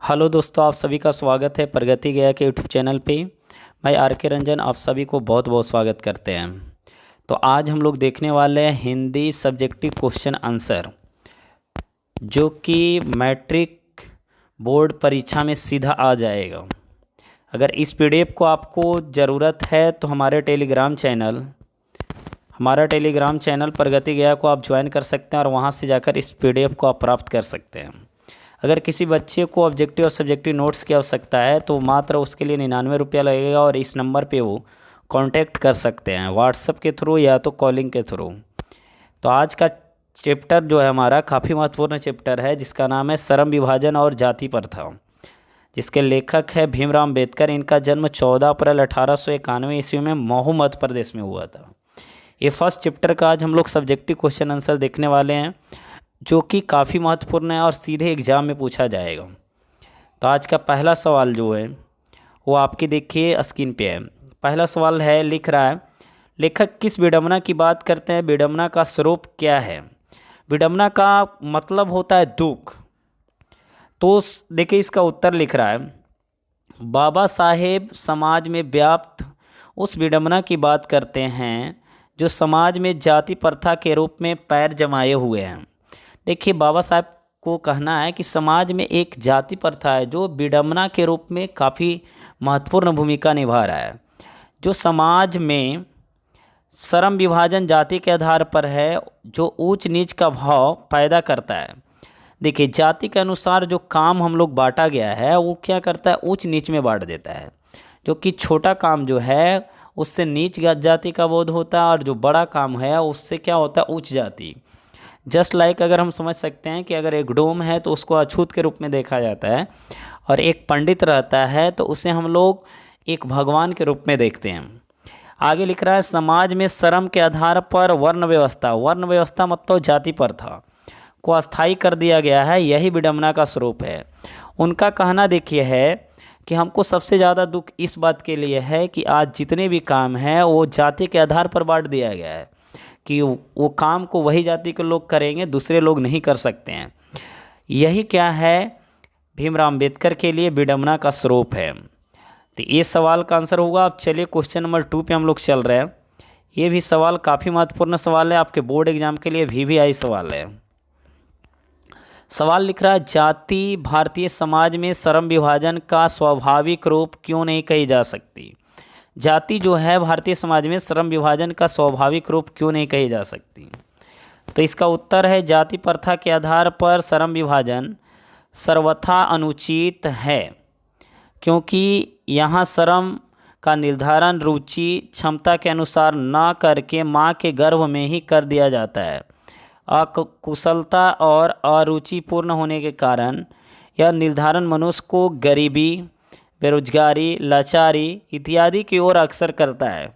Hello दोस्तों, आप सभी का स्वागत है प्रगति गया के यूट्यूब चैनल पे। मैं आर के रंजन आप सभी को बहुत बहुत स्वागत करते हैं। तो आज हम लोग देखने वाले हैं हिंदी सब्जेक्टिव क्वेश्चन आंसर, जो कि मैट्रिक बोर्ड परीक्षा में सीधा आ जाएगा। अगर इस पीडीएफ को आपको ज़रूरत है तो हमारा टेलीग्राम चैनल प्रगति गया को आप ज्वाइन कर सकते हैं और वहाँ से जाकर इस पीडीएफ को आप प्राप्त कर सकते हैं। अगर किसी बच्चे को ऑब्जेक्टिव और सब्जेक्टिव नोट्स की आवश्यकता है तो मात्र उसके लिए 99 रुपया लगेगा और इस नंबर पे वो कांटेक्ट कर सकते हैं व्हाट्सएप के थ्रू या तो कॉलिंग के थ्रू। तो आज का चैप्टर जो है हमारा काफ़ी महत्वपूर्ण चैप्टर है, जिसका नाम है श्रम विभाजन और जाति प्रथा, जिसके लेखक है भीमराव अम्बेडकर। इनका जन्म 14 अप्रैल 1891 ईस्वी में महू मध्य प्रदेश में हुआ था। ये फर्स्ट चैप्टर का आज हम लोग सब्जेक्टिव क्वेश्चन आंसर देखने वाले हैं, जो कि काफ़ी महत्वपूर्ण है और सीधे एग्ज़ाम में पूछा जाएगा। तो आज का पहला सवाल जो है वो आपकी देखिए स्क्रीन पे है। पहला सवाल है, लिख रहा है, लेखक किस विडंबना की बात करते हैं? विडंबना का स्वरूप क्या है? विडंबना का मतलब होता है दुख। तो देखिए इसका उत्तर लिख रहा है, बाबा साहेब समाज में व्याप्त उस विडंबना की बात करते हैं जो समाज में जाति प्रथा के रूप में पैर जमाए हुए हैं। देखिए बाबा साहब को कहना है कि समाज में एक जाति प्रथा है जो विडंबना के रूप में काफ़ी महत्वपूर्ण भूमिका निभा रहा है, जो समाज में श्रम विभाजन जाति के आधार पर है, जो ऊंच नीच का भाव पैदा करता है। देखिए जाति के अनुसार जो काम हम लोग बांटा गया है वो क्या करता है, ऊंच नीच में बांट देता है। जो कि छोटा काम जो है उससे नीच जाति का बोध होता है और जो बड़ा काम है उससे क्या होता है, उच्च जाति। जस्ट लाइक अगर हम समझ सकते हैं कि अगर एक डोम है तो उसको अछूत के रूप में देखा जाता है, और एक पंडित रहता है तो उसे हम लोग एक भगवान के रूप में देखते हैं। आगे लिख रहा है, समाज में श्रम के आधार पर वर्ण व्यवस्था मतलब जाति प्रथा को अस्थायी कर दिया गया है, यही विडंबना का स्वरूप है। उनका कहना देखिए है कि हमको सबसे ज़्यादा दुख इस बात के लिए है कि आज जितने भी काम हैं वो जाति के आधार पर बांट दिया गया है, कि वो काम को वही जाति के लोग करेंगे, दूसरे लोग नहीं कर सकते हैं। यही क्या है, भीमराव अम्बेडकर के लिए विडंबना का स्वरूप है। तो ये सवाल का आंसर होगा। अब चलिए क्वेश्चन नंबर 2 पे हम लोग चल रहे हैं। ये भी सवाल काफ़ी महत्वपूर्ण सवाल है, आपके बोर्ड एग्जाम के लिए VVI सवाल है। सवाल लिख रहा है, जाति भारतीय समाज में श्रम विभाजन का स्वाभाविक रूप क्यों नहीं कही जा सकती? जाति जो है भारतीय समाज में श्रम विभाजन का स्वाभाविक रूप क्यों नहीं कही जा सकती? तो इसका उत्तर है, जाति प्रथा के आधार पर श्रम विभाजन सर्वथा अनुचित है, क्योंकि यहाँ श्रम का निर्धारण रुचि क्षमता के अनुसार न करके माँ के गर्भ में ही कर दिया जाता है। अकुशलता और अरुचिपूर्ण होने के कारण यह निर्धारण मनुष्य को गरीबी, बेरोजगारी, लाचारी इत्यादि की ओर अक्सर करता है।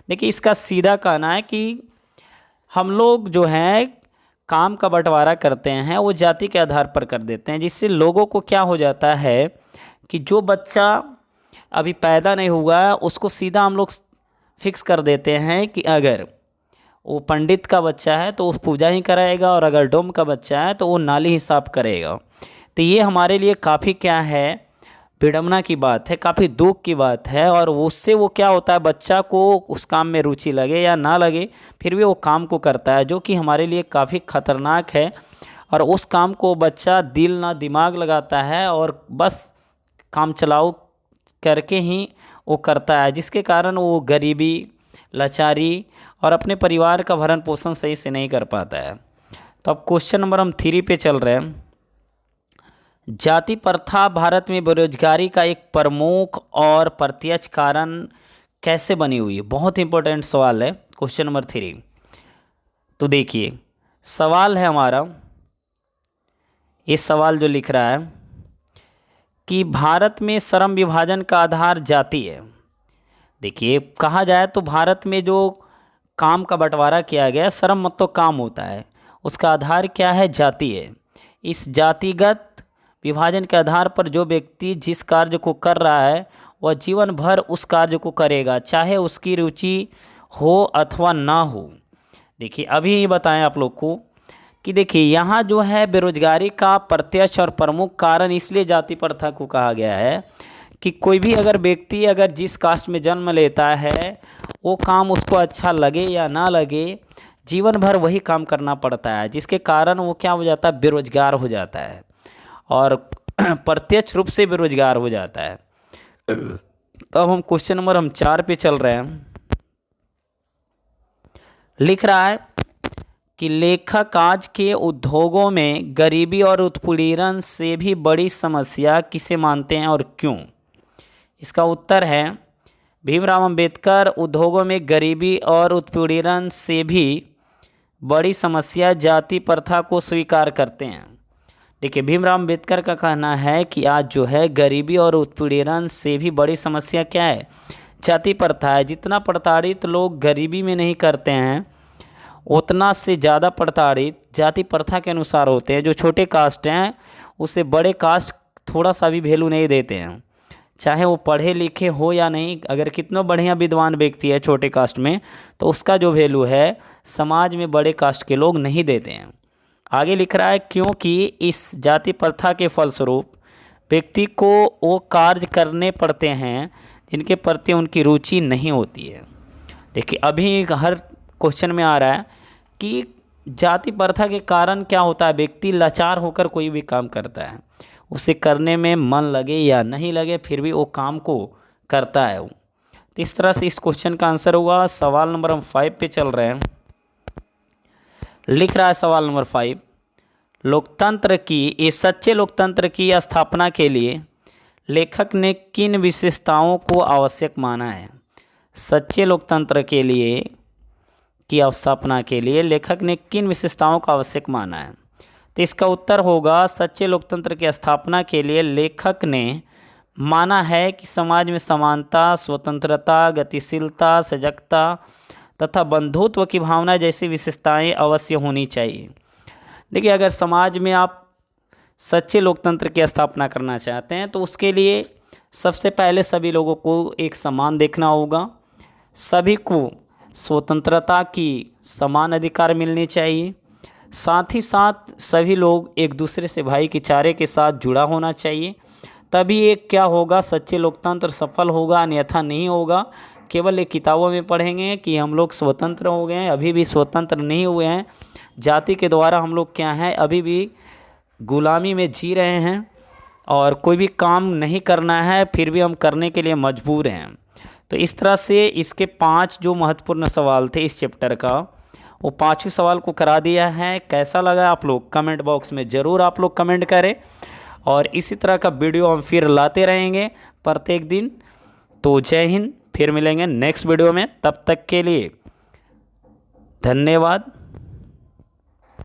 देखिए इसका सीधा कहना है कि हम लोग जो हैं काम का बंटवारा करते हैं वो जाति के आधार पर कर देते हैं, जिससे लोगों को क्या हो जाता है कि जो बच्चा अभी पैदा नहीं हुआ है उसको सीधा हम लोग फिक्स कर देते हैं कि अगर वो पंडित का बच्चा है तो वो पूजा ही कराएगा, और अगर डोम का बच्चा है तो वो नाली ही साफ करेगा। तो ये हमारे लिए काफ़ी क्या है, विडंबना की बात है, काफ़ी दुख की बात है। और उससे वो क्या होता है, बच्चा को उस काम में रुचि लगे या ना लगे फिर भी वो काम को करता है, जो कि हमारे लिए काफ़ी खतरनाक है। और उस काम को बच्चा दिल ना दिमाग लगाता है और बस काम चलाओ करके ही वो करता है, जिसके कारण वो गरीबी, लाचारी और अपने परिवार का भरण पोषण सही से नहीं कर पाता है। तो अब क्वेश्चन नंबर हम 3 पे चल रहे हैं। जाति प्रथा भारत में बेरोजगारी का एक प्रमुख और प्रत्यक्ष कारण कैसे बनी हुई है? बहुत इंपॉर्टेंट सवाल है क्वेश्चन नंबर 3। तो देखिए सवाल है हमारा, ये सवाल जो लिख रहा है कि भारत में श्रम विभाजन का आधार जाति है। देखिए कहा जाए तो भारत में जो काम का बंटवारा किया गया, श्रम मतलब काम होता है, उसका आधार क्या है, जाति है। इस जातिगत विभाजन के आधार पर जो व्यक्ति जिस कार्य को कर रहा है वह जीवन भर उस कार्य को करेगा, चाहे उसकी रुचि हो अथवा ना हो। देखिए अभी ये बताएं आप लोग को कि देखिए यहाँ जो है बेरोजगारी का प्रत्यक्ष और प्रमुख कारण इसलिए जाति प्रथा को कहा गया है कि कोई भी अगर व्यक्ति अगर जिस कास्ट में जन्म लेता है वो काम उसको अच्छा लगे या ना लगे, जीवन भर वही काम करना पड़ता है, जिसके कारण वो क्या हो जाता है, बेरोजगार हो जाता है और प्रत्यक्ष रूप से बेरोजगार हो जाता है। तो अब हम क्वेश्चन नंबर 4 पे चल रहे हैं। लिख रहा है कि लेखक आज के उद्योगों में गरीबी और उत्पीड़न से भी बड़ी समस्या किसे मानते हैं और क्यों? इसका उत्तर है भीमराव अंबेडकर उद्योगों में गरीबी और उत्पीड़न से भी बड़ी समस्या जाति प्रथा को स्वीकार करते हैं। देखिए भीमराव अंबेडकर का कहना है कि आज जो है गरीबी और उत्पीड़न से भी बड़ी समस्या क्या है, जाति प्रथा है। जितना प्रताड़ित लोग गरीबी में नहीं करते हैं उतना से ज़्यादा प्रताड़ित जाति प्रथा के अनुसार होते हैं। जो छोटे कास्ट हैं उससे बड़े कास्ट थोड़ा सा भी वैल्यू नहीं देते हैं, चाहे वो पढ़े लिखे हो या नहीं। अगर कितना बढ़िया विद्वान व्यक्ति है छोटे कास्ट में तो उसका जो वैल्यू है समाज में बड़े कास्ट के लोग नहीं देते हैं। आगे लिख रहा है क्योंकि इस जाति प्रथा के फलस्वरूप व्यक्ति को वो कार्य करने पड़ते हैं जिनके प्रति उनकी रुचि नहीं होती है। देखिए अभी हर क्वेश्चन में आ रहा है कि जाति प्रथा के कारण क्या होता है, व्यक्ति लाचार होकर कोई भी काम करता है, उसे करने में मन लगे या नहीं लगे फिर भी वो काम को करता है वो। तो इस तरह से इस क्वेश्चन का आंसर होगा। सवाल नंबर हम 5 पे चल रहे हैं। लिख रहा है सवाल नंबर 5, लोकतंत्र की ये सच्चे लोकतंत्र की स्थापना के लिए लेखक ने किन विशेषताओं को आवश्यक माना है? सच्चे लोकतंत्र के लिए की स्थापना के लिए लेखक ने किन विशेषताओं को आवश्यक माना है? तो इसका उत्तर होगा सच्चे लोकतंत्र की स्थापना के लिए लेखक ने माना है कि समाज में समानता, स्वतंत्रता, गतिशीलता, सजगता तथा बंधुत्व की भावना जैसी विशेषताएं अवश्य होनी चाहिए। देखिए अगर समाज में आप सच्चे लोकतंत्र की स्थापना करना चाहते हैं तो उसके लिए सबसे पहले सभी लोगों को एक समान देखना होगा, सभी को स्वतंत्रता की समान अधिकार मिलनी चाहिए, साथ ही साथ सभी लोग एक दूसरे से भाईचारे के साथ जुड़ा होना चाहिए। तभी एक क्या होगा, सच्चे लोकतंत्र सफल होगा, अन्यथा नहीं होगा। केवल एक किताबों में पढ़ेंगे कि हम लोग स्वतंत्र हो गए हैं, अभी भी स्वतंत्र नहीं हुए हैं। जाति के द्वारा हम लोग क्या हैं, अभी भी गुलामी में जी रहे हैं और कोई भी काम नहीं करना है फिर भी हम करने के लिए मजबूर हैं। तो इस तरह से इसके 5 जो महत्वपूर्ण सवाल थे इस चैप्टर का, वो 5 सवाल को करा दिया है। कैसा लगा आप लोग कमेंट बॉक्स में ज़रूर आप लोग कमेंट करें और इसी तरह का वीडियो हम फिर लाते रहेंगे प्रत्येक दिन। तो जय हिंद, फिर मिलेंगे नेक्स्ट वीडियो में, तब तक के लिए धन्यवाद।